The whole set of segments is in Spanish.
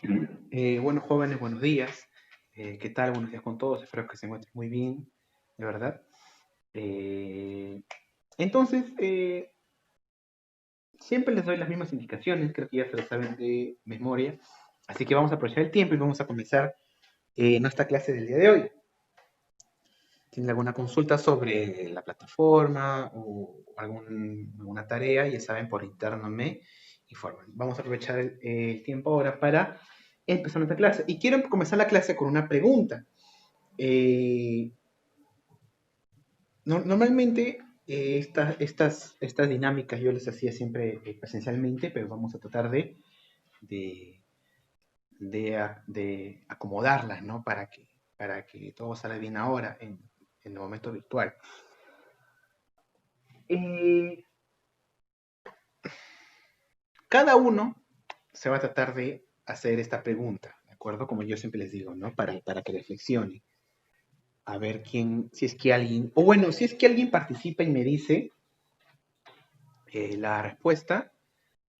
Bueno, jóvenes, buenos días. ¿Qué tal? Buenos días con todos. Espero que se encuentren muy bien, de verdad. Eh, entonces, siempre les doy las mismas indicaciones, creo que ya se lo saben de memoria. Así que vamos a aprovechar el tiempo y vamos a comenzar nuestra clase del día de hoy. ¿Tienen alguna consulta sobre la plataforma o alguna tarea? Ya saben, por interno me informan. Vamos a aprovechar el tiempo ahora para empezar nuestra clase. Y quiero comenzar la clase con una pregunta. Eh, Normalmente estas dinámicas yo les hacía siempre presencialmente, pero vamos a tratar de, de acomodarlas, ¿no? Para que todo salga bien ahora en el momento virtual. Eh, Cada uno se va a tratar de hacer esta pregunta, ¿de acuerdo? Como yo siempre les digo, ¿no? Para que reflexione. A ver quién, si es que alguien, o bueno, si es que alguien participa y me dice la respuesta,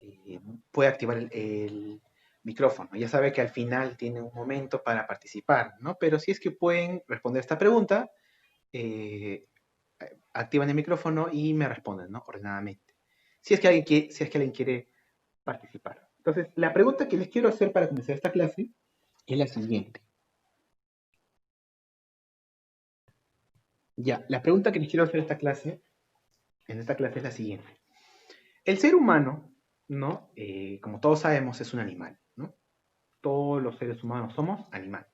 eh, puede activar el micrófono. Ya sabe que al final tiene un momento para participar, ¿no? Pero si es que pueden responder esta pregunta, eh, activan el micrófono y me responden, ¿no? Ordenadamente. Si es que alguien quiere participar. Entonces, la pregunta que les quiero hacer para comenzar esta clase es la siguiente. Ya, la pregunta que les quiero hacer en esta clase es la siguiente. El ser humano, ¿no? Como todos sabemos, es un animal, ¿no? Todos los seres humanos somos animales.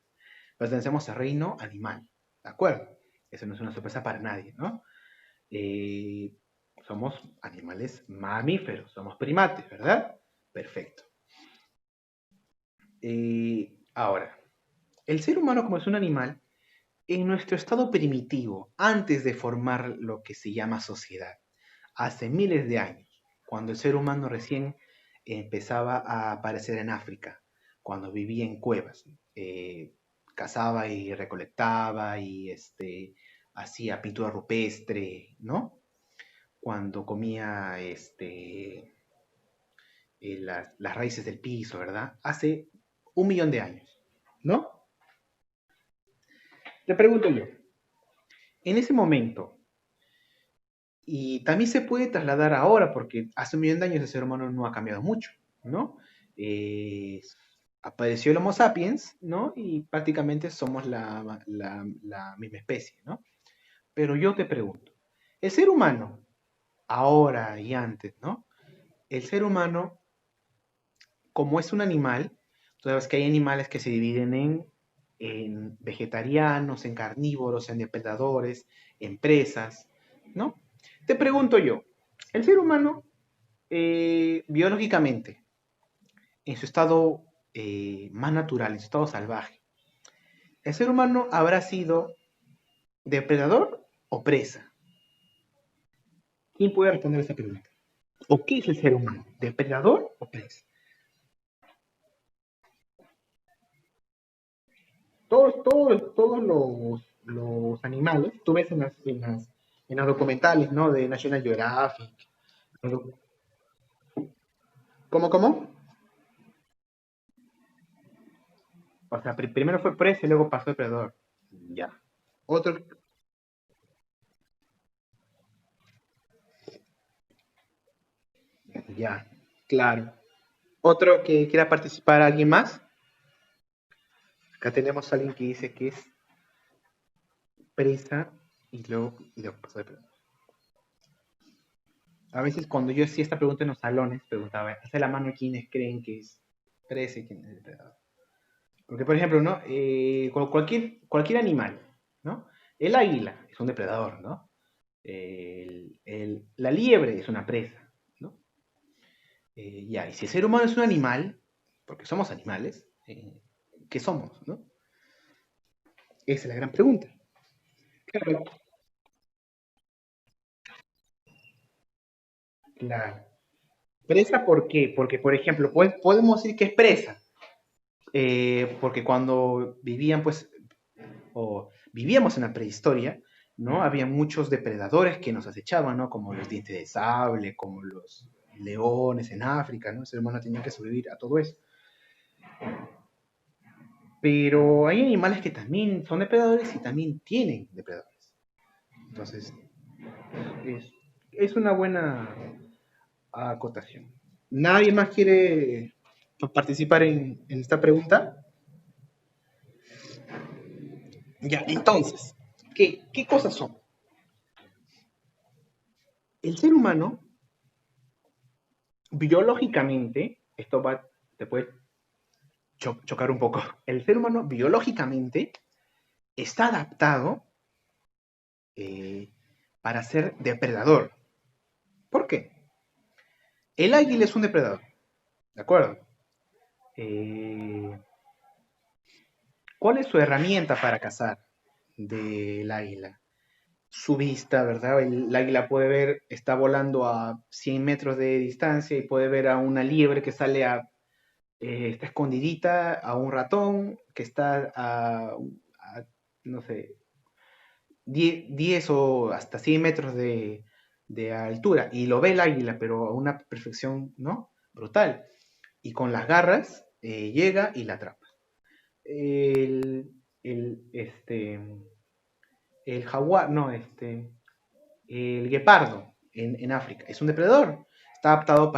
Pertenecemos al reino animal, ¿de acuerdo? Eso no es una sorpresa para nadie, ¿no? Eh, Somos animales mamíferos, somos primates, ¿verdad? Perfecto. Ahora, el ser humano como es un animal, en nuestro estado primitivo, antes de formar lo que se llama sociedad, hace miles de años, cuando el ser humano recién empezaba a aparecer en África, cuando vivía en cuevas, cazaba y recolectaba y hacía pintura rupestre, ¿no? Cuando comía las raíces del piso, ¿verdad? Hace 1 millón de años, ¿no? Te pregunto yo, en ese momento, y también se puede trasladar ahora, porque hace 1 millón de años el ser humano no ha cambiado mucho, ¿no? Eh, Apareció el Homo sapiens, ¿no? Y prácticamente somos la misma especie, ¿no? Pero yo te pregunto, el ser humano, ahora y antes, ¿no? El ser humano, como es un animal, tú sabes que hay animales que se dividen en vegetarianos, en carnívoros, en depredadores, en presas, ¿no? Te pregunto yo, el ser humano, biológicamente, en su estado más natural, en su estado salvaje, ¿el ser humano habrá sido depredador o presa? ¿Quién puede responder esa pregunta? ¿O qué es el ser humano? ¿Depredador o presa? Todos los animales, tú ves en las documentales, ¿no? De National Geographic. ¿Cómo? O sea, primero fue presa y luego pasó depredador. Ya. Otro, ya, claro. Otro que quiera participar, ¿alguien más? Acá tenemos a alguien que dice que es presa y luego pasó depredador. A veces cuando yo hacía esta pregunta en los salones, preguntaba, hace la mano quiénes creen que es presa y quién es depredador. Porque, por ejemplo, ¿no? Cualquier animal, ¿no? El águila es un depredador, ¿no? La liebre es una presa, ¿no? Ya, y si el ser humano es un animal, porque somos animales, ¿qué somos, no? Esa es la gran pregunta. Claro, claro. ¿Presa por qué? Porque, por ejemplo, podemos decir que es presa, porque cuando vivían, pues, o vivíamos en la prehistoria, ¿no? Había muchos depredadores que nos acechaban, ¿no? Como los dientes de sable, como los leones en África, ¿no? El ser humano tenía que sobrevivir a todo eso. Pero hay animales que también son depredadores y también tienen depredadores. Entonces, es, es una buena acotación. ¿Nadie más quiere participar en esta pregunta? Ya, entonces, ¿qué cosas son? El ser humano, biológicamente, te puede chocar un poco. El ser humano, biológicamente, está adaptado eh, para ser depredador. ¿Por qué? El águila es un depredador, ¿de acuerdo? Eh, ¿Cuál es su herramienta para cazar del águila? Su vista, ¿verdad? El águila puede ver, está volando a 100 metros de distancia y puede ver a una liebre que sale está escondidita, a un ratón que está no sé, 10 o hasta 100 metros de altura y lo ve el águila, pero a una perfección, ¿no? Brutal. Y con las garras llega y la atrapa. El, el, este, el jaguar, no, el guepardo en África es un depredador. Está adaptado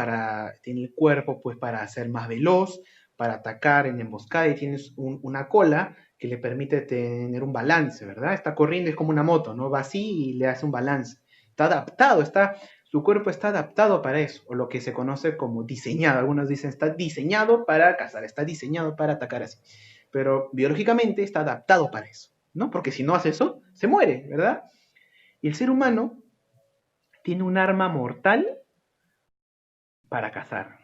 tiene el cuerpo pues para ser más veloz, para atacar en emboscada y tiene una cola que le permite tener un balance, ¿verdad? Está corriendo, es como una moto, ¿no? Va así y le hace un balance. Está adaptado, su cuerpo está adaptado para eso, o lo que se conoce como diseñado. Algunos dicen está diseñado para cazar, está diseñado para atacar así. Pero biológicamente está adaptado para eso, ¿no? Porque si no hace eso, se muere, ¿verdad? Y el ser humano tiene un arma mortal para cazar.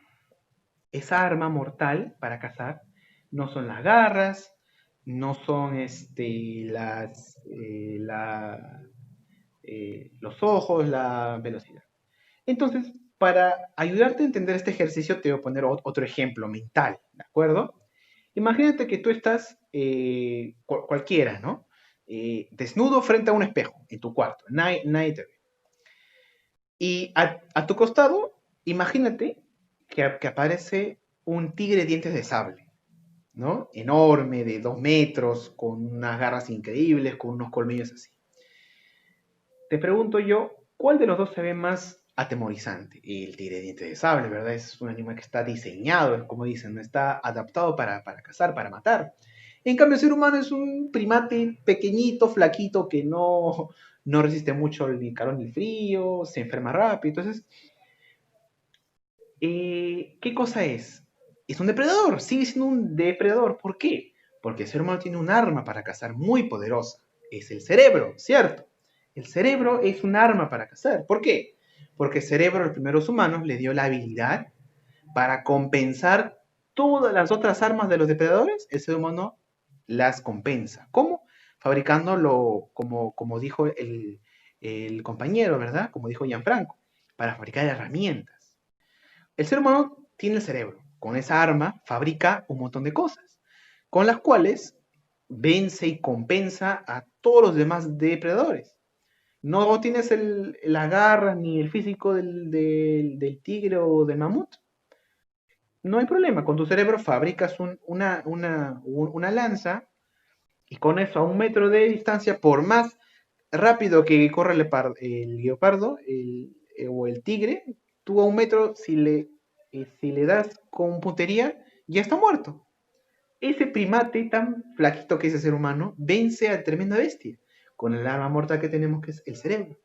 Esa arma mortal para cazar no son las garras, no son los ojos, la velocidad. Entonces, para ayudarte a entender este ejercicio, te voy a poner otro ejemplo mental, ¿de acuerdo? Imagínate que tú estás cualquiera, ¿no? Desnudo frente a un espejo en tu cuarto, nadie te ve. Y a tu costado, imagínate que aparece un tigre de dientes de sable, ¿no? Enorme, de 2 metros, con unas garras increíbles, con unos colmillos así. Te pregunto yo, ¿cuál de los dos se ve más atemorizante? El tigre de dientes de sable, ¿verdad? Es un animal que está diseñado, como dicen, no está adaptado para cazar, para matar. En cambio, el ser humano es un primate pequeñito, flaquito, que no resiste mucho ni el calor ni el frío, se enferma rápido. Entonces, ¿qué cosa es? Es un depredador, sigue siendo un depredador. ¿Por qué? Porque el ser humano tiene un arma para cazar muy poderosa. Es el cerebro, ¿cierto? El cerebro es un arma para cazar. ¿Por qué? Porque el cerebro a los primeros humanos le dio la habilidad para compensar todas las otras armas de los depredadores. El ser humano las compensa. ¿Cómo? Fabricándolo, como dijo el compañero, ¿verdad? Como dijo Gianfranco, para fabricar herramientas. El ser humano tiene el cerebro. Con esa arma fabrica un montón de cosas, con las cuales vence y compensa a todos los demás depredadores. No tienes la garra ni el físico del tigre o del mamut. No hay problema. Con tu cerebro fabricas una lanza y con eso a 1 metro de distancia, por más rápido que corra el guepardo o el tigre, tú a 1 metro, si le das con puntería, ya está muerto. Ese primate tan flaquito que es el ser humano vence a tremenda bestia con el arma mortal que tenemos que es el cerebro.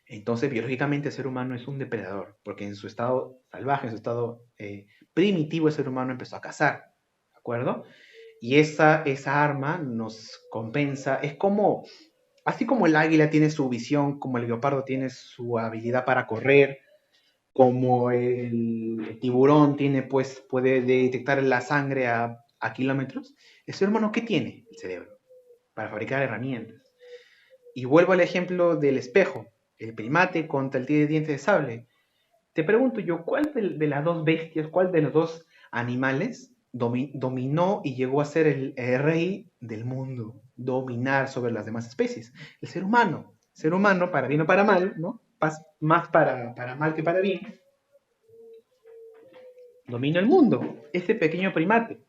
Entonces, biológicamente, el ser humano es un depredador, porque en su estado salvaje, en su estado primitivo, el ser humano empezó a cazar, ¿de acuerdo? Y esa arma nos compensa, es como, así como el águila tiene su visión, como el leopardo tiene su habilidad para correr, como el tiburón tiene, pues, puede detectar la sangre a kilómetros, el ser humano, ¿qué tiene? El cerebro, para fabricar herramientas. Y vuelvo al ejemplo del espejo, el primate contra el tigre de dientes de sable. Te pregunto yo, ¿cuál de las dos bestias, cuál de los dos animales dominó y llegó a ser el rey del mundo? Dominar sobre las demás especies. El ser humano. El ser humano, para bien o para mal, ¿no? Más para mal que para bien, Domina el mundo, ese pequeño primate,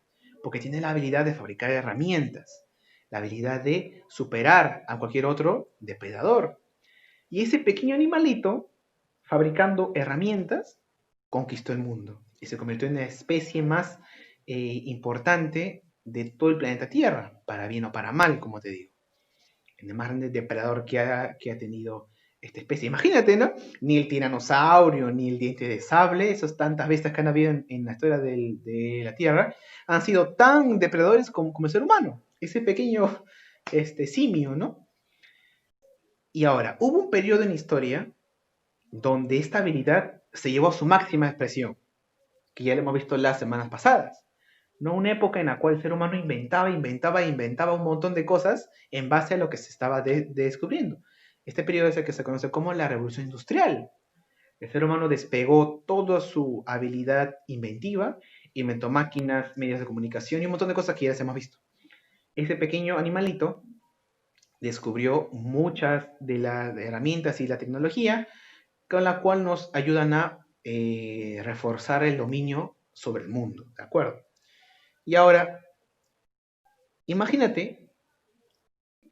porque tiene la habilidad de fabricar herramientas, la habilidad de superar a cualquier otro depredador. Y ese pequeño animalito, fabricando herramientas, conquistó el mundo y se convirtió en la especie más importante de todo el planeta Tierra, para bien o para mal, como te digo. El más grande depredador que ha tenido esta especie. Imagínate, ¿no? Ni el tiranosaurio, ni el diente de sable, esas tantas bestias que han habido en la historia de la Tierra, han sido tan depredadores como el ser humano. Ese pequeño simio, ¿no? Y ahora, hubo un periodo en la historia donde esta habilidad se llevó a su máxima expresión, que ya lo hemos visto las semanas pasadas. ¿No? Una época en la cual el ser humano inventaba un montón de cosas en base a lo que se estaba descubriendo. Este periodo es el que se conoce como la Revolución Industrial. El ser humano despegó toda su habilidad inventiva, inventó máquinas, medios de comunicación y un montón de cosas que ya les hemos visto. Ese pequeño animalito descubrió muchas de las herramientas y la tecnología con la cual nos ayudan a reforzar el dominio sobre el mundo, ¿de acuerdo? Y ahora, imagínate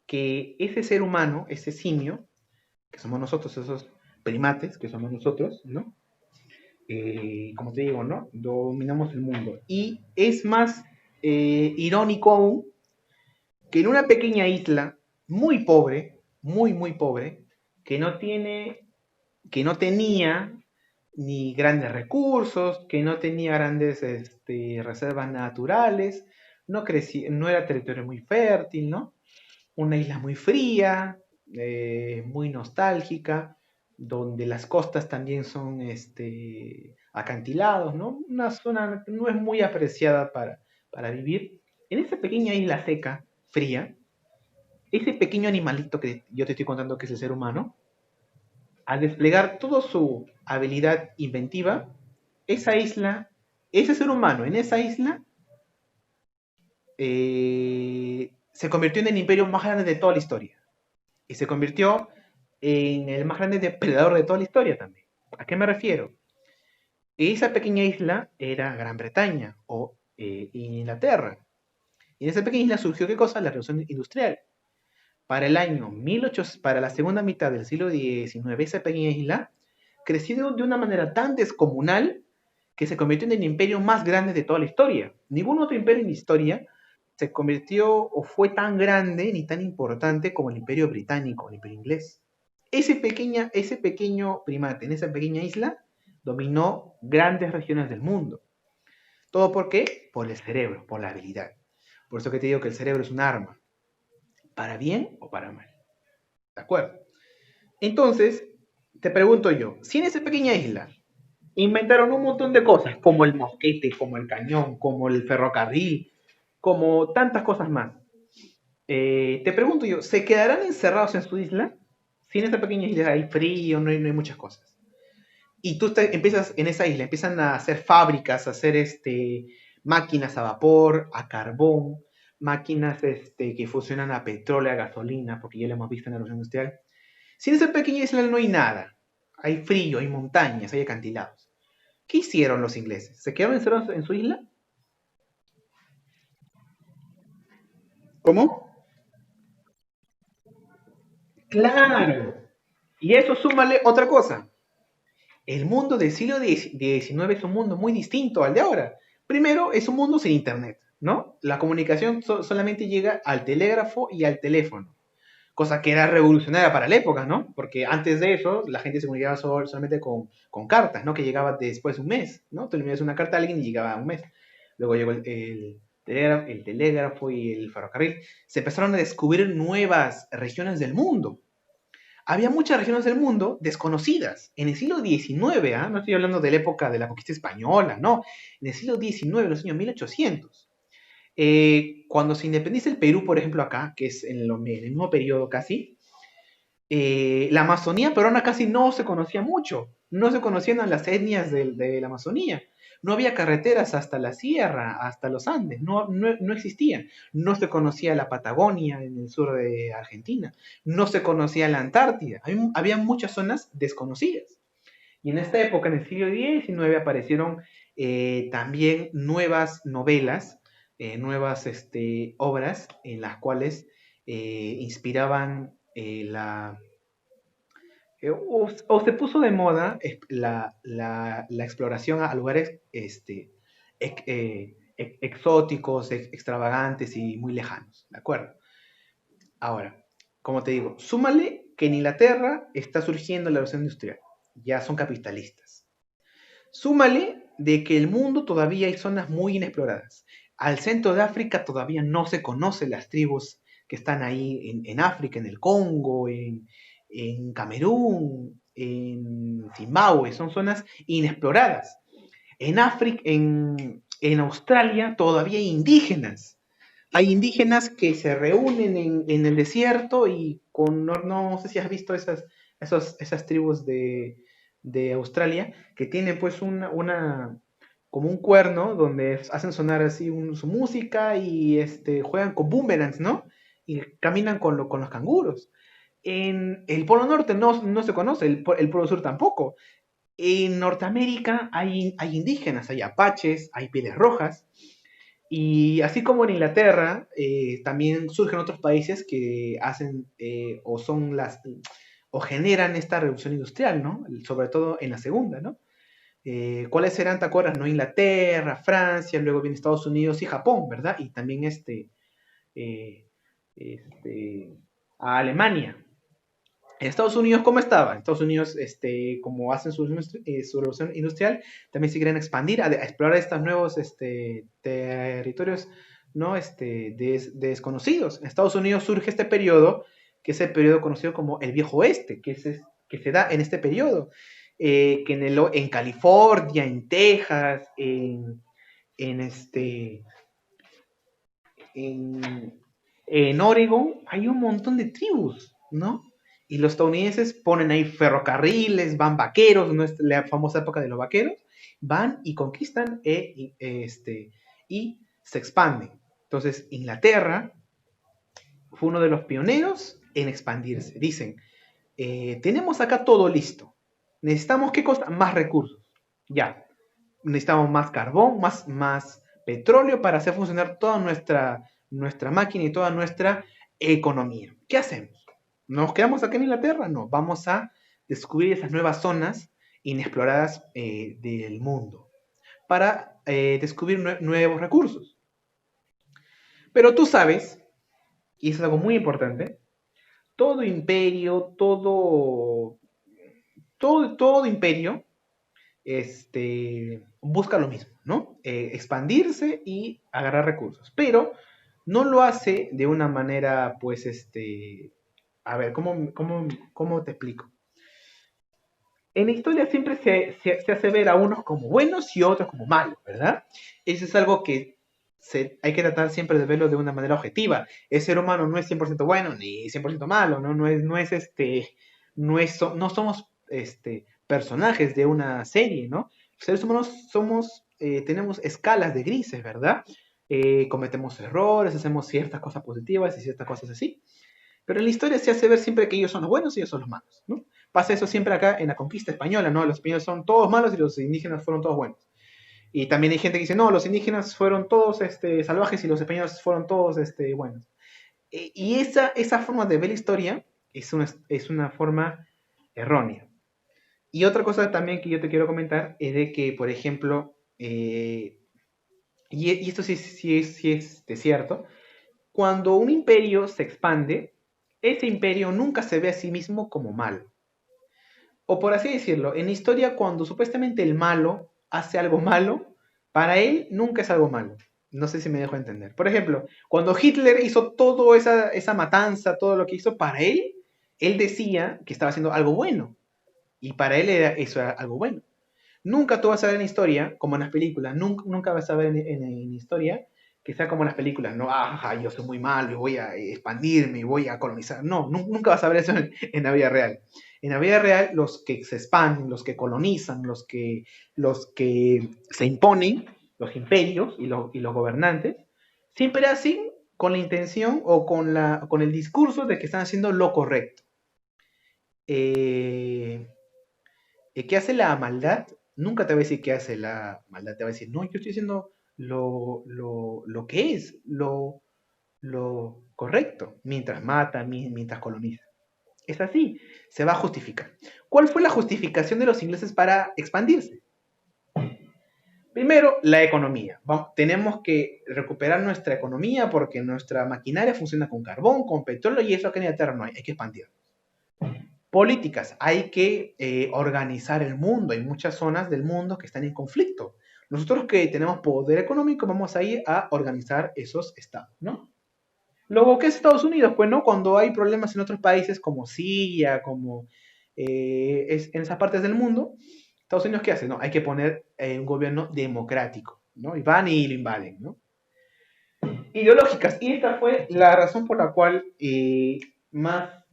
que ese ser humano, ese simio, que somos nosotros, esos primates que somos nosotros, ¿no? Como te digo, ¿no? Dominamos el mundo. Y es más irónico aún que en una pequeña isla muy pobre, muy pobre, que no tiene, que no tenía ni grandes recursos, que no tenía grandes reservas naturales, no, crecía, no era territorio muy fértil, ¿no? Una isla muy fría, muy nostálgica, donde las costas también son acantilados, ¿no? Una zona no es muy apreciada para vivir. En esa pequeña isla seca, fría, ese pequeño animalito que yo te estoy contando que es el ser humano, al desplegar toda su habilidad inventiva, esa isla, ese ser humano en esa isla, se convirtió en el imperio más grande de toda la historia. Y se convirtió en el más grande depredador de toda la historia también. ¿A qué me refiero? Esa pequeña isla era Gran Bretaña o Inglaterra. Y en esa pequeña isla surgió ¿qué cosa? La revolución industrial. Para el año 1800, para la segunda mitad del siglo XIX, esa pequeña isla creció de una manera tan descomunal que se convirtió en el imperio más grande de toda la historia. Ningún otro imperio en la historia se convirtió o fue tan grande ni tan importante como el imperio británico, el imperio inglés. Ese pequeño primate en esa pequeña isla dominó grandes regiones del mundo. ¿Todo por qué? Por el cerebro, por la habilidad. Por eso que te digo que el cerebro es un arma, para bien o para mal. ¿De acuerdo? Entonces, te pregunto yo, si en esa pequeña isla inventaron un montón de cosas, como el mosquete, como el cañón, como el ferrocarril, como tantas cosas más, te pregunto yo, ¿se quedarán encerrados en su isla? Si en esa pequeña isla hay frío, no hay muchas cosas. Y tú empiezas en esa isla, empiezan a hacer fábricas, a hacer máquinas a vapor, a carbón, máquinas que funcionan a petróleo, a gasolina, porque ya lo hemos visto en la revolución industrial. Si en esa pequeña isla no hay nada, hay frío, hay montañas, hay acantilados. ¿Qué hicieron los ingleses? ¿Se quedaron encerrados en su isla? ¿Cómo? Claro. Y eso súmale otra cosa. El mundo del siglo XIX es un mundo muy distinto al de ahora. Primero, es un mundo sin internet, ¿no? La comunicación solamente llega al telégrafo y al teléfono, cosa que era revolucionaria para la época, ¿no? Porque antes de eso, la gente se comunicaba solamente con cartas, ¿no? Que llegaba después de un mes, ¿no? Tú le envías una carta a alguien y llegaba a un mes. Luego llegó el telégrafo y el ferrocarril. Se empezaron a descubrir nuevas regiones del mundo. Había muchas regiones del mundo desconocidas. En el siglo XIX, no estoy hablando de la época de la conquista española, no. En el siglo XIX, en los años 1800. Cuando se independiza el Perú, por ejemplo, acá, que es en el mismo periodo casi, la Amazonía peruana casi no se conocía mucho. No se conocían las etnias de la Amazonía. No había carreteras hasta la sierra, hasta los Andes. No existían. No se conocía la Patagonia en el sur de Argentina. No se conocía la Antártida. Había muchas zonas desconocidas. Y en esta época, en el siglo XIX, aparecieron también nuevas novelas, nuevas obras en las cuales inspiraban o se puso de moda la exploración a lugares exóticos, extravagantes y muy lejanos, ¿de acuerdo? Ahora, como te digo, súmale que en Inglaterra está surgiendo la revolución industrial, ya son capitalistas. Súmale de que el mundo todavía hay zonas muy inexploradas. Al centro de África todavía no se conocen las tribus que están ahí en África, en el Congo, en Camerún, en Zimbabue. Son zonas inexploradas. En África, en Australia todavía hay indígenas. Hay indígenas que se reúnen en el desierto y no sé si has visto esas tribus de Australia que tienen pues como un cuerno donde hacen sonar así su música y juegan con boomerangs, ¿no? Y caminan con los canguros. En el Polo Norte no se conoce, el Polo Sur tampoco. En Norteamérica hay indígenas, hay apaches, hay pieles rojas, y así como en Inglaterra, también surgen otros países que hacen o generan esta revolución industrial, ¿no? Sobre todo en la segunda, ¿no? ¿Cuáles serán, te acuerdas, no? Inglaterra, Francia, luego viene Estados Unidos y Japón, ¿verdad? Y también eh, este, a Alemania. En Estados Unidos, ¿cómo estaba? En Estados Unidos, como hacen su revolución industrial, también se quieren expandir, a explorar estos nuevos territorios, ¿no? Desconocidos. En Estados Unidos surge este periodo, que es el periodo conocido como el Viejo Oeste, que se da en este periodo, que en California, en Texas, en, este, en, en Oregon hay un montón de tribus, ¿no? Y los estadounidenses ponen ahí ferrocarriles, van vaqueros, ¿no? Es la famosa época de los vaqueros, van y conquistan y se expanden. Entonces, Inglaterra fue uno de los pioneros en expandirse. Dicen, tenemos acá todo listo. ¿Necesitamos qué cosa? Más recursos. Ya. Necesitamos más carbón, más petróleo para hacer funcionar toda nuestra máquina y toda nuestra economía. ¿Qué hacemos? ¿Nos quedamos acá en Inglaterra? No, vamos a descubrir esas nuevas zonas inexploradas del mundo para descubrir nuevos recursos. Pero tú sabes, y eso es algo muy importante, todo imperio, todo imperio busca lo mismo, ¿no? Expandirse y agarrar recursos, pero no lo hace de una manera, pues, a ver, ¿cómo te explico? En la historia siempre se hace ver a unos como buenos y a otros como malos, ¿verdad? Eso es algo que hay que tratar siempre de verlo de una manera objetiva. El ser humano no es 100% bueno ni 100% malo, ¿no? No somos personajes de una serie, ¿no? Los seres humanos tenemos escalas de grises, ¿verdad? Cometemos errores, hacemos ciertas cosas positivas y ciertas cosas así. Pero en la historia se hace ver siempre que ellos son los buenos y ellos son los malos, ¿no? Pasa eso siempre acá en la conquista española, ¿no? Los españoles son todos malos y los indígenas fueron todos buenos. Y también hay gente que dice, no, los indígenas fueron todos salvajes y los españoles fueron todos buenos. Y esa forma de ver la historia es una forma errónea. Y otra cosa también que yo te quiero comentar es de que, por ejemplo, y esto sí es cierto, cuando un imperio se expande, ese imperio nunca se ve a sí mismo como malo. O por así decirlo, en la historia cuando supuestamente el malo hace algo malo, para él nunca es algo malo. No sé si me dejo entender. Por ejemplo, cuando Hitler hizo toda esa matanza, todo lo que hizo, para él decía que estaba haciendo algo bueno. Y para él eso era algo bueno. Nunca tú vas a ver en la historia, como en las películas, nunca vas a ver en historia que sea como en las películas, no, yo soy muy malo y voy a expandirme y voy a colonizar. No, nunca vas a ver eso en la vida real. En la vida real, los que se expanden, los que colonizan, los que se imponen, los imperios y los gobernantes, siempre hacen con la intención o con el discurso de que están haciendo lo correcto. ¿Qué hace la maldad? Nunca te va a decir que hace la maldad, te va a decir, no, yo estoy diciendo lo que es, lo correcto, mientras mata, mientras coloniza. Es así, se va a justificar. ¿Cuál fue la justificación de los ingleses para expandirse? Primero, la economía. Tenemos que recuperar nuestra economía porque nuestra maquinaria funciona con carbón, con petróleo y eso acá en Inglaterra no hay, hay que expandir. Políticas, hay que organizar el mundo, hay muchas zonas del mundo que están en conflicto. Nosotros que tenemos poder económico vamos a ir a organizar esos estados, ¿no? Luego, ¿qué es Estados Unidos? Pues no, cuando hay problemas en otros países como Siria, como en esas partes del mundo, Estados Unidos, ¿qué hace? No, hay que poner un gobierno democrático, ¿no? Y van y lo invaden, ¿no? Ideológicas. Y esta fue la razón por la cual más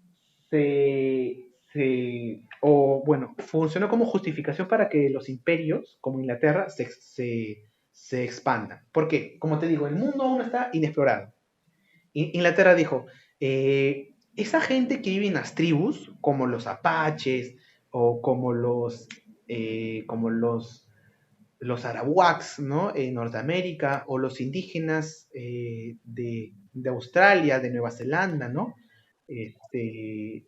o bueno, funcionó como justificación para que los imperios, como Inglaterra, se expandan. ¿Por qué? Como te digo, el mundo aún está inexplorado. Inglaterra dijo, esa gente que vive en las tribus, como los apaches o como los arawaks, ¿no? En Norteamérica, o los indígenas de Australia, de Nueva Zelanda, ¿no? Este,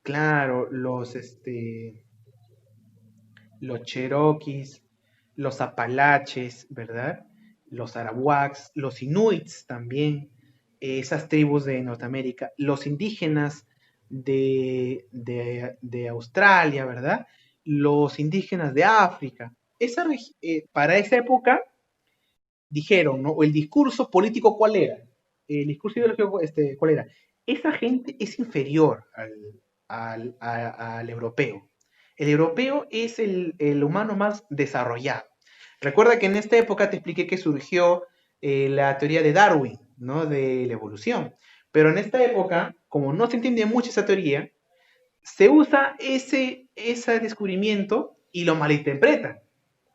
claro, los cherokees, los apalaches, ¿verdad? Los arawaks, los inuits también, esas tribus de Norteamérica, los indígenas de Australia, ¿verdad? Los indígenas de África. Para esa época dijeron, ¿no? O el discurso político, ¿cuál era? El discurso ideológico, ¿cuál era? Esa gente es inferior al europeo. El europeo es el humano más desarrollado. Recuerda que en esta época te expliqué que surgió la teoría de Darwin, ¿no? De la evolución. Pero en esta época, como no se entiende mucho esa teoría, se usa ese descubrimiento y lo malinterpretan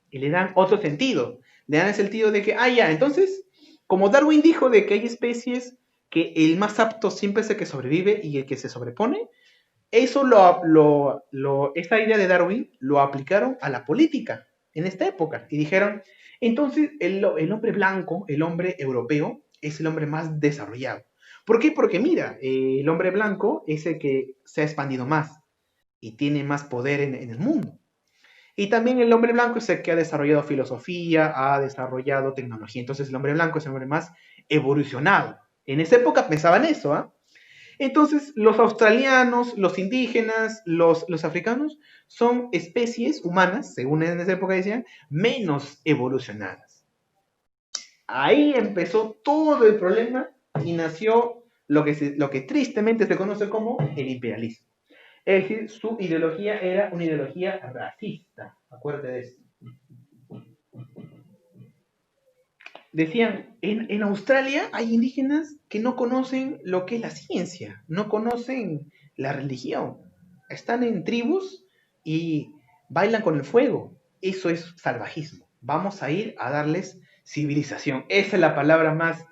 y le dan otro sentido. Le dan el sentido de que, ya, entonces, como Darwin dijo de que hay especies que el más apto siempre es el que sobrevive y el que se sobrepone, eso esa idea de Darwin lo aplicaron a la política en esta época y dijeron, entonces el hombre blanco, el hombre europeo, es el hombre más desarrollado. ¿Por qué? Porque mira, el hombre blanco es el que se ha expandido más y tiene más poder en el mundo. Y también el hombre blanco es el que ha desarrollado filosofía, ha desarrollado tecnología. Entonces el hombre blanco es el hombre más evolucionado. En esa época pensaban eso, ¿ah? Entonces los australianos, los indígenas, los africanos son especies humanas, según en esa época decían, menos evolucionadas. Ahí empezó todo el problema y nació lo que tristemente se conoce como el imperialismo. Es decir, su ideología era una ideología racista. Acuérdate de eso. Decían, en Australia hay indígenas que no conocen lo que es la ciencia, no conocen la religión. Están en tribus y bailan con el fuego. Eso es salvajismo. Vamos a ir a darles civilización. Esa es la palabra más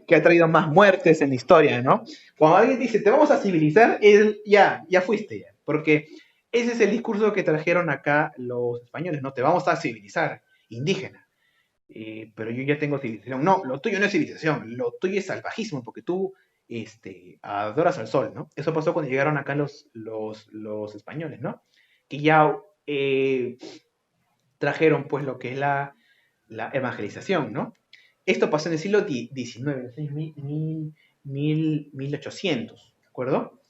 que ha traído más muertes en la historia, ¿no? Cuando alguien dice, te vamos a civilizar, ya fuiste ya. Porque ese es el discurso que trajeron acá los españoles, ¿no? Te vamos a civilizar, indígena. Pero yo ya tengo civilización. No, lo tuyo no es civilización, lo tuyo es salvajismo, porque tú adoras al sol, ¿no? Eso pasó cuando llegaron acá los españoles, ¿no? Que ya trajeron pues lo que es la evangelización, ¿no? Esto pasó en el siglo XIX, en los 1800, ¿de acuerdo?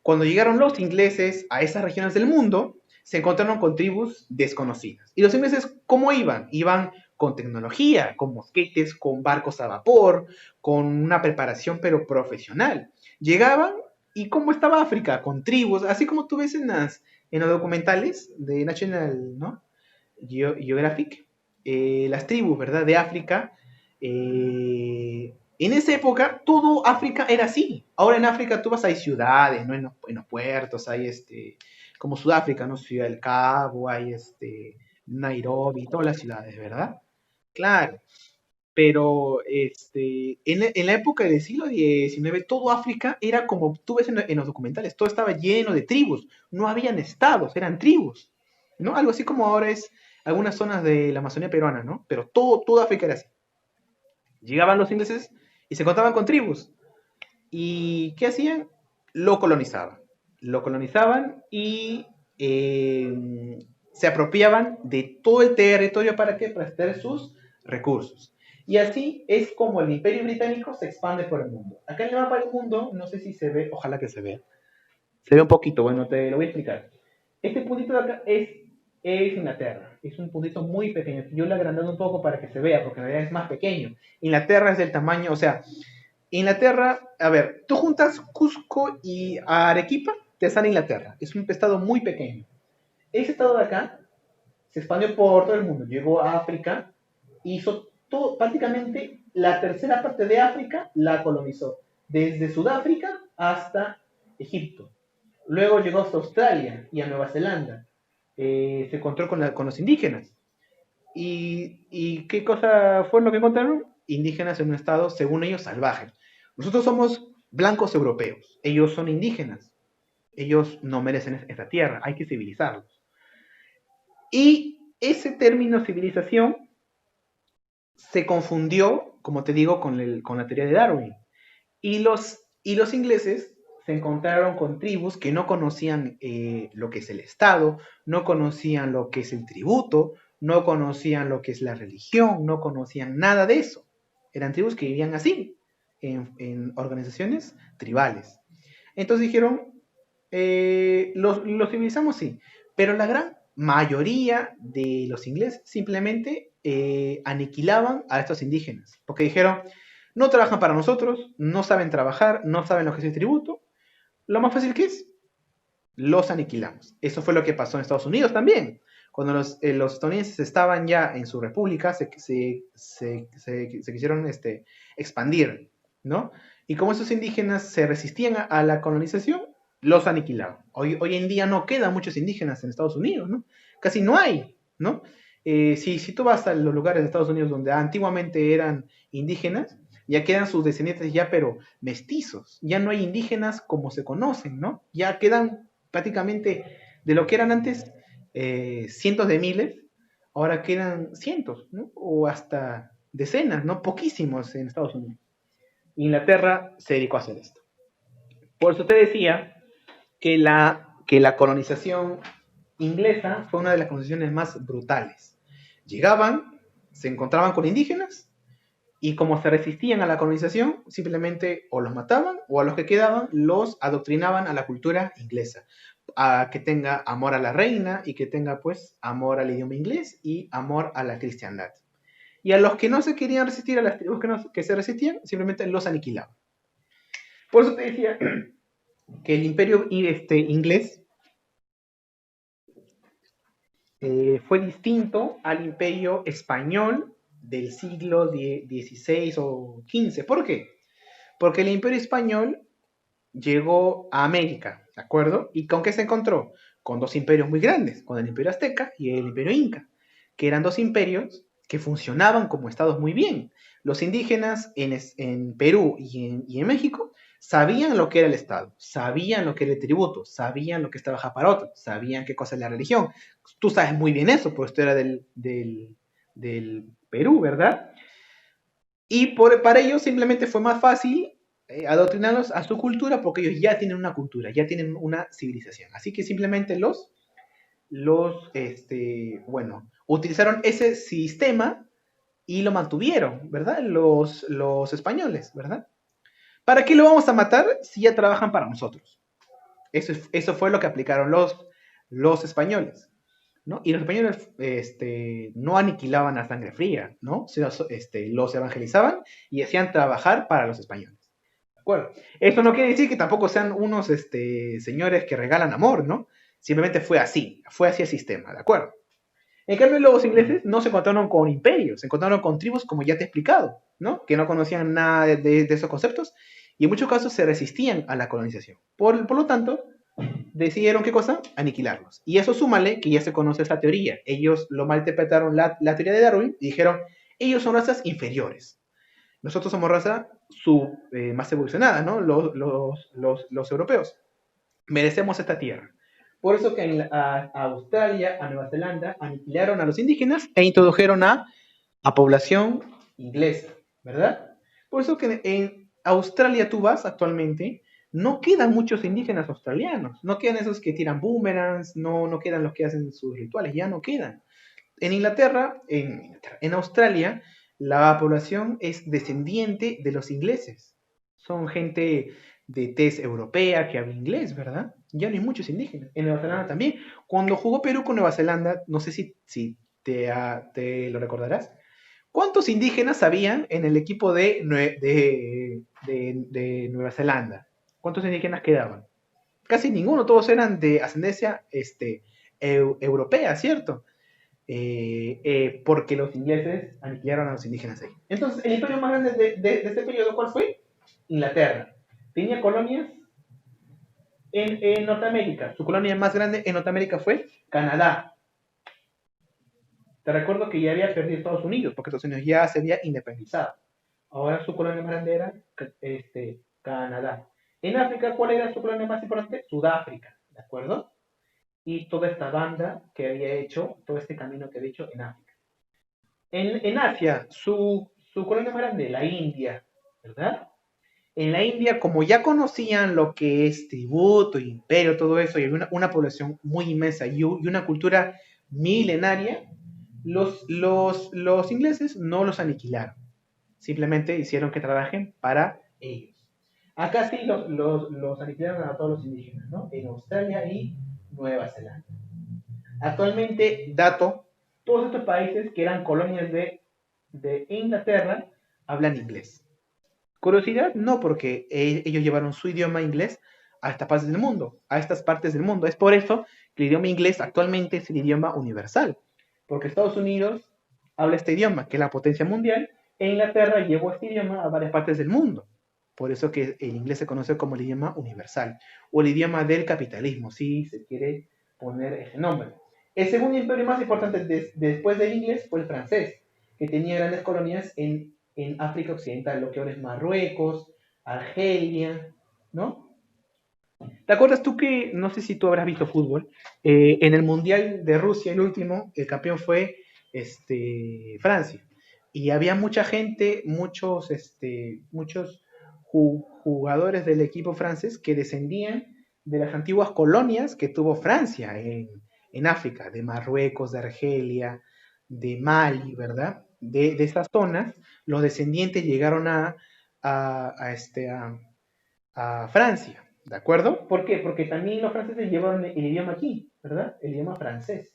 Cuando llegaron los ingleses a esas regiones del mundo, se encontraron con tribus desconocidas. ¿Y los ingleses cómo iban? Iban con tecnología, con mosquetes, con barcos a vapor, con una preparación pero profesional. Llegaban y ¿cómo estaba África? Con tribus, así como tú ves en los documentales de National, ¿no? Geographic, las tribus, ¿verdad? De África. En esa época, todo África era así. Ahora en África tú vas, hay ciudades, ¿no? En los puertos, hay como Sudáfrica, ¿no? Ciudad del Cabo, hay Nairobi, todas las ciudades, ¿verdad? Claro, pero en la época del siglo XIX, todo África era como tú ves en los documentales, todo estaba lleno de tribus, no habían estados, eran tribus. ¿no? Algo así como ahora es algunas zonas de la Amazonía peruana, ¿no? Pero toda África era así. Llegaban los ingleses y se contaban con tribus. ¿Y qué hacían? Lo colonizaban. Lo colonizaban y se apropiaban de todo el territorio para qué? Para extraer sus recursos. Y así es como el Imperio Británico se expande por el mundo. Acá en el mapa del mundo, no sé si se ve, ojalá que se vea. Se ve un poquito, bueno, te lo voy a explicar. Este puntito de acá es Inglaterra. Es un puntito muy pequeño. Yo lo he agrandado un poco para que se vea, porque en realidad es más pequeño. Inglaterra es del tamaño, o sea, Inglaterra, a ver, tú juntas Cusco y Arequipa, te sale Inglaterra. Es un estado muy pequeño. Ese estado de acá se expandió por todo el mundo. Llegó a África, hizo todo, prácticamente la tercera parte de África la colonizó. Desde Sudáfrica hasta Egipto. Luego llegó hasta Australia y a Nueva Zelanda. Se encontró con los indígenas. ¿Y qué cosa fue lo que encontraron? Indígenas en un estado, según ellos, salvaje. Nosotros somos blancos europeos, ellos son indígenas, ellos no merecen esta tierra, hay que civilizarlos. Y ese término civilización se confundió, como te digo, con la teoría de Darwin. Y los ingleses se encontraron con tribus que no conocían lo que es el Estado, no conocían lo que es el tributo, no conocían lo que es la religión, no conocían nada de eso. Eran tribus que vivían así, en organizaciones tribales. Entonces dijeron, los civilizamos sí, pero la gran mayoría de los ingleses simplemente aniquilaban a estos indígenas, porque dijeron, no trabajan para nosotros, no saben trabajar, no saben lo que es el tributo, lo más fácil que es, los aniquilamos. Eso fue lo que pasó en Estados Unidos también. Cuando los estadounidenses estaban ya en su república, se quisieron expandir, ¿no? Y como esos indígenas se resistían a la colonización, los aniquilaban. Hoy en día no quedan muchos indígenas en Estados Unidos, ¿no? Casi no hay, ¿no? Si tú vas a los lugares de Estados Unidos donde antiguamente eran indígenas, ya quedan sus descendientes ya, pero mestizos. Ya no hay indígenas como se conocen, ¿no? Ya quedan prácticamente de lo que eran antes cientos de miles, ahora quedan cientos, ¿no? O hasta decenas, ¿no? Poquísimos en Estados Unidos. Inglaterra se dedicó a hacer esto. Por eso te decía que la colonización inglesa fue una de las colonizaciones más brutales. Llegaban, se encontraban con indígenas y como se resistían a la colonización, simplemente o los mataban o a los que quedaban los adoctrinaban a la cultura inglesa. A que tenga amor a la reina y que tenga pues amor al idioma inglés y amor a la cristiandad. Y a los que no se querían resistir, a las tribus que se resistían, simplemente los aniquilaban. Por eso te decía que el imperio inglés fue distinto al imperio español del siglo XVI o XV. ¿Por qué? Porque el imperio español llegó a América, ¿de acuerdo? ¿Y con qué se encontró? Con dos imperios muy grandes, con el imperio azteca y el imperio inca, que eran dos imperios que funcionaban como estados muy bien. Los indígenas en Perú y en México sabían lo que era el Estado, sabían lo que era el tributo, sabían lo que estaba Japaroto, sabían qué cosa es la religión. Tú sabes muy bien eso, pues tú eras del Perú, ¿verdad? Y para ellos simplemente fue más fácil adoctrinarlos a su cultura porque ellos ya tienen una cultura, ya tienen una civilización. Así que simplemente bueno, utilizaron ese sistema y lo mantuvieron, ¿verdad? Los españoles, ¿verdad? ¿Para qué lo vamos a matar si ya trabajan para nosotros? Eso fue lo que aplicaron los españoles, ¿no? Y los españoles no aniquilaban a sangre fría, ¿no? Sino, los evangelizaban y hacían trabajar para los españoles. ¿De acuerdo? Esto no quiere decir que tampoco sean unos señores que regalan amor, ¿no? Simplemente fue así el sistema, ¿de acuerdo? En cambio, los ingleses no se encontraron con imperios, se encontraron con tribus, como ya te he explicado, ¿no? Que no conocían nada de esos conceptos y en muchos casos se resistían a la colonización. Por lo tanto, decidieron, ¿qué cosa? Aniquilarlos. Y eso súmale que ya se conoce esa teoría. Ellos lo malinterpretaron la teoría de Darwin y dijeron, ellos son razas inferiores. Nosotros somos raza más evolucionada, ¿no? Los europeos. Merecemos esta tierra. Por eso que a Australia, a Nueva Zelanda, aniquilaron a los indígenas e introdujeron a población inglesa, ¿verdad? Por eso que en Australia tú vas actualmente, no quedan muchos indígenas australianos, no quedan esos que tiran boomerangs, no quedan los que hacen sus rituales, ya no quedan. En Australia, la población es descendiente de los ingleses. Son gente de tez europea que habla inglés, ¿verdad? Ya no hay muchos indígenas. En Nueva Zelanda también. Cuando jugó Perú con Nueva Zelanda, no sé si te lo recordarás, ¿cuántos indígenas habían en el equipo de Nueva Zelanda? ¿Cuántos indígenas quedaban? Casi ninguno, todos eran de ascendencia europea, ¿cierto? Porque los ingleses aniquilaron a los indígenas ahí. Entonces, el imperio más grande de este periodo, ¿cuál fue? Inglaterra. Tenía colonias en Norteamérica. Su colonia más grande en Norteamérica fue Canadá. Te recuerdo que ya había perdido Estados Unidos, porque Estados Unidos ya se había independizado. Ahora su colonia más grande era Canadá. En África, ¿cuál era su colonia más importante? Sudáfrica, ¿de acuerdo? Y toda esta banda que había hecho, todo este camino que había hecho en África. En Asia, su colonia más grande, la India, ¿verdad? En la India, como ya conocían lo que es tributo, imperio, todo eso, y había una población muy inmensa y una cultura milenaria, los ingleses no los aniquilaron. Simplemente hicieron que trabajen para ellos. Acá sí los aniquilaron a todos los indígenas, ¿no? En Australia y Nueva Zelanda. Actualmente, dato, todos estos países que eran colonias de Inglaterra hablan inglés. Curiosidad, no, porque ellos llevaron su idioma inglés a estas partes del mundo, a estas partes del mundo. Es por eso que el idioma inglés actualmente es el idioma universal, porque Estados Unidos habla este idioma, que es la potencia mundial, e Inglaterra llevó este idioma a varias partes del mundo. Por eso que el inglés se conoce como el idioma universal, o el idioma del capitalismo, si se quiere poner ese nombre. El segundo imperio más importante después del inglés fue el francés, que tenía grandes colonias en África Occidental, lo que ahora es Marruecos, Argelia, ¿no? ¿Te acuerdas tú que, no sé si tú habrás visto fútbol, en el Mundial de Rusia, el último, el campeón fue Francia? Y había mucha gente, muchos jugadores del equipo francés que descendían de las antiguas colonias que tuvo Francia en África, de Marruecos, de Argelia, de Mali, ¿verdad? De esas zonas, los descendientes llegaron a Francia, ¿de acuerdo? ¿Por qué? Porque también los franceses llevaron el idioma aquí, ¿verdad? El idioma francés.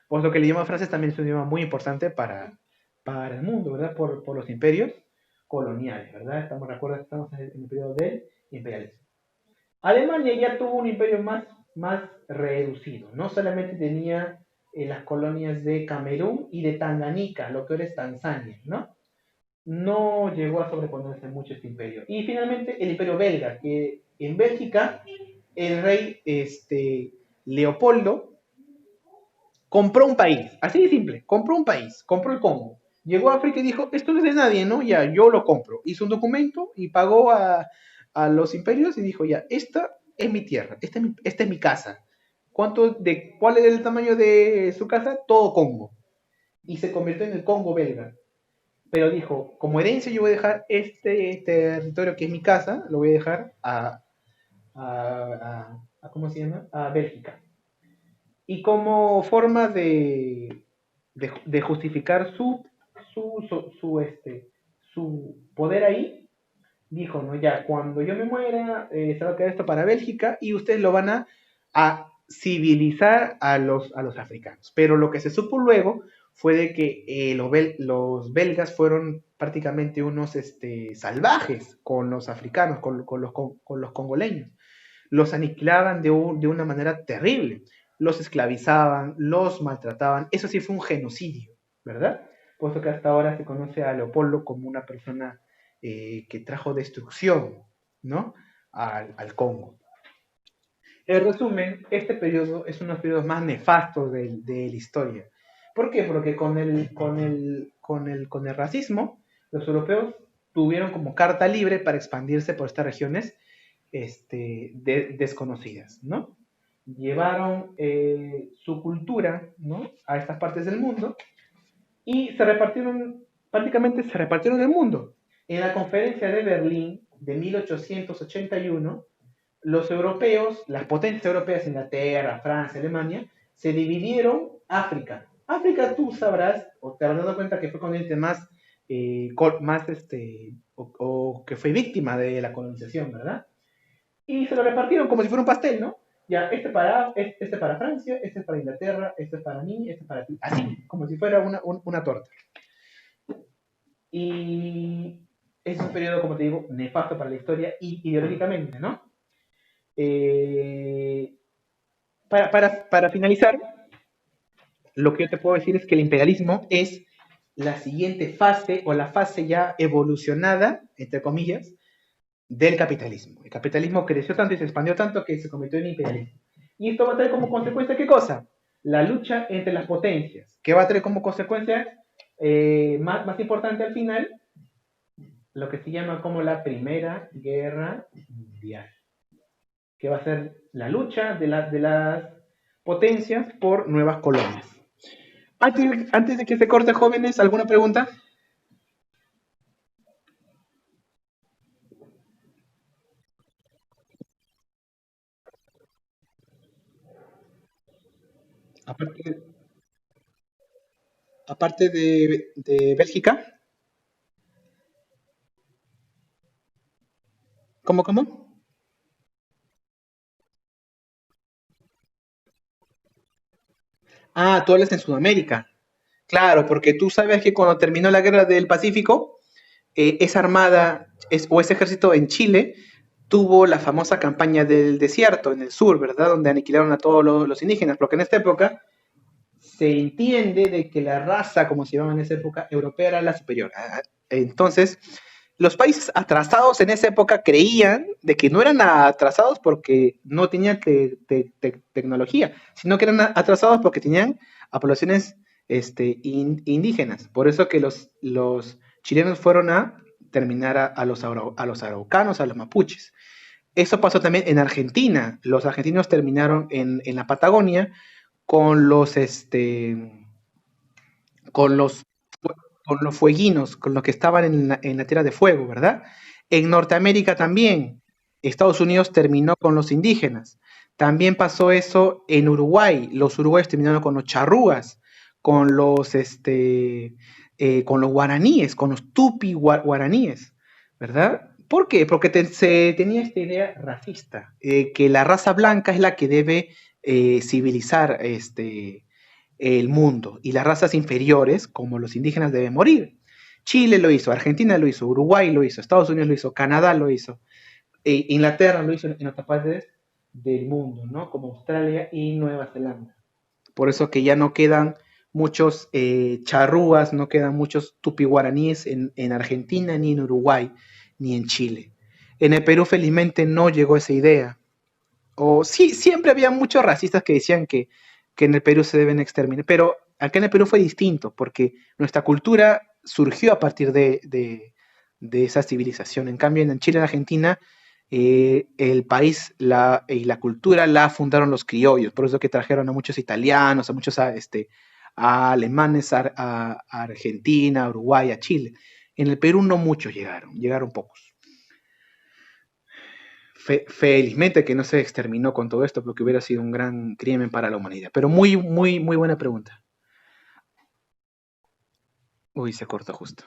Por lo que el idioma francés también es un idioma muy importante para el mundo, ¿verdad? Por los imperios coloniales, ¿verdad? Estamos en el periodo del imperialismo. Alemania ya tuvo un imperio más reducido. No solamente tenía las colonias de Camerún y de Tanganica, lo que ahora es Tanzania, ¿no? No llegó a sobreponerse mucho este imperio. Y finalmente el imperio belga, que en Bélgica el rey Leopoldo compró un país, así de simple, compró un país, compró el Congo. Llegó a África y dijo, esto no es de nadie, ¿no? Ya, yo lo compro. Hizo un documento y pagó a los imperios y dijo, ya, esta es mi tierra, esta es mi casa. ¿Cuál es el tamaño de su casa? Todo Congo. Y se convirtió en el Congo belga. Pero dijo, como herencia yo voy a dejar este territorio que es mi casa, lo voy a dejar ¿cómo se llama? A Bélgica. Y como forma de justificar su poder ahí, dijo, no, ya, cuando yo me muera, se va a quedar esto para Bélgica y ustedes lo van a civilizar a los africanos. Pero lo que se supo luego fue de que los belgas fueron prácticamente unos salvajes con los africanos, con los congoleños. Los aniquilaban de una manera terrible. Los esclavizaban, los maltrataban. Eso sí fue un genocidio, ¿verdad? Puesto que hasta ahora se conoce a Leopoldo como una persona que trajo destrucción, ¿no? Al Congo. En resumen, este periodo es uno de los periodos más nefastos de la historia. ¿Por qué? Porque con el racismo, los europeos tuvieron como carta libre para expandirse por estas regiones desconocidas, ¿no? llevaron su cultura, ¿no?, a estas partes del mundo y se repartieron, prácticamente se repartieron el mundo. En la conferencia de Berlín de 1881, los europeos, las potencias europeas, Inglaterra, Francia, Alemania, se dividieron África. África, tú sabrás, o te habrás dado cuenta que fue con el más, más o que fue víctima de la colonización, ¿verdad? Y se lo repartieron como si fuera un pastel, ¿no? Ya, este para Francia, este es para Inglaterra, este es para mí, este es para ti. Así, como si fuera una torta. Y es un periodo, como te digo, nefasto para la historia y ideológicamente, ¿no? Eh, para finalizar, lo que yo te puedo decir es que el imperialismo es la siguiente fase o la fase ya evolucionada, entre comillas, del capitalismo. El capitalismo creció tanto y se expandió tanto que se convirtió en imperialismo. Y esto va a traer como consecuencia, ¿qué cosa? La lucha entre las potencias, que va a traer como consecuencia más importante al final, lo que se llama como la Primera Guerra Mundial, que va a ser la lucha de las potencias por nuevas colonias. Antes de que se corte, jóvenes, ¿alguna pregunta? Aparte, aparte de Bélgica, ¿cómo? Ah, tú hablas en Sudamérica. Claro, porque tú sabes que cuando terminó la guerra del Pacífico, esa armada o ese ejército en Chile tuvo la famosa campaña del desierto en el sur, ¿verdad? Donde aniquilaron a todos los indígenas, porque en esta época se entiende de que la raza, como se llamaba en esa época, europea era la superior. Entonces, los países atrasados en esa época creían de que no eran atrasados porque no tenían tecnología, sino que eran atrasados porque tenían a poblaciones indígenas. Por eso que los chilenos fueron a terminar a los araucanos, a los mapuches. Eso pasó también en Argentina. Los argentinos terminaron en la Patagonia con con los, con los fueguinos, con los que estaban en la Tierra de Fuego, ¿verdad? En Norteamérica también, Estados Unidos terminó con los indígenas. También pasó eso en Uruguay. Los uruguayos terminaron con los charrúas, con con los guaraníes, con los tupi guaraníes, ¿verdad? ¿Por qué? Porque se tenía esta idea racista, que la raza blanca es la que debe civilizar el mundo y las razas inferiores, como los indígenas, deben morir. Chile lo hizo, Argentina lo hizo, Uruguay lo hizo, Estados Unidos lo hizo, Canadá lo hizo, Inglaterra lo hizo en otras partes del mundo, ¿no? Como Australia y Nueva Zelanda. Por eso que ya no quedan muchos charrúas, no quedan muchos tupi-guaraníes en Argentina, ni en Uruguay, ni en Chile. En el Perú felizmente no llegó esa idea. O sí, siempre había muchos racistas que decían que en el Perú se deben exterminar, pero acá en el Perú fue distinto, porque nuestra cultura surgió a partir de esa civilización. En cambio, en Chile y en Argentina, el país y la cultura la fundaron los criollos, por eso que trajeron a muchos italianos, a muchos a alemanes, a Argentina, a Uruguay, a Chile. En el Perú no muchos llegaron, llegaron pocos. Felizmente que no se exterminó con todo esto porque hubiera sido un gran crimen para la humanidad. Pero muy buena pregunta. Uy, se corta justo.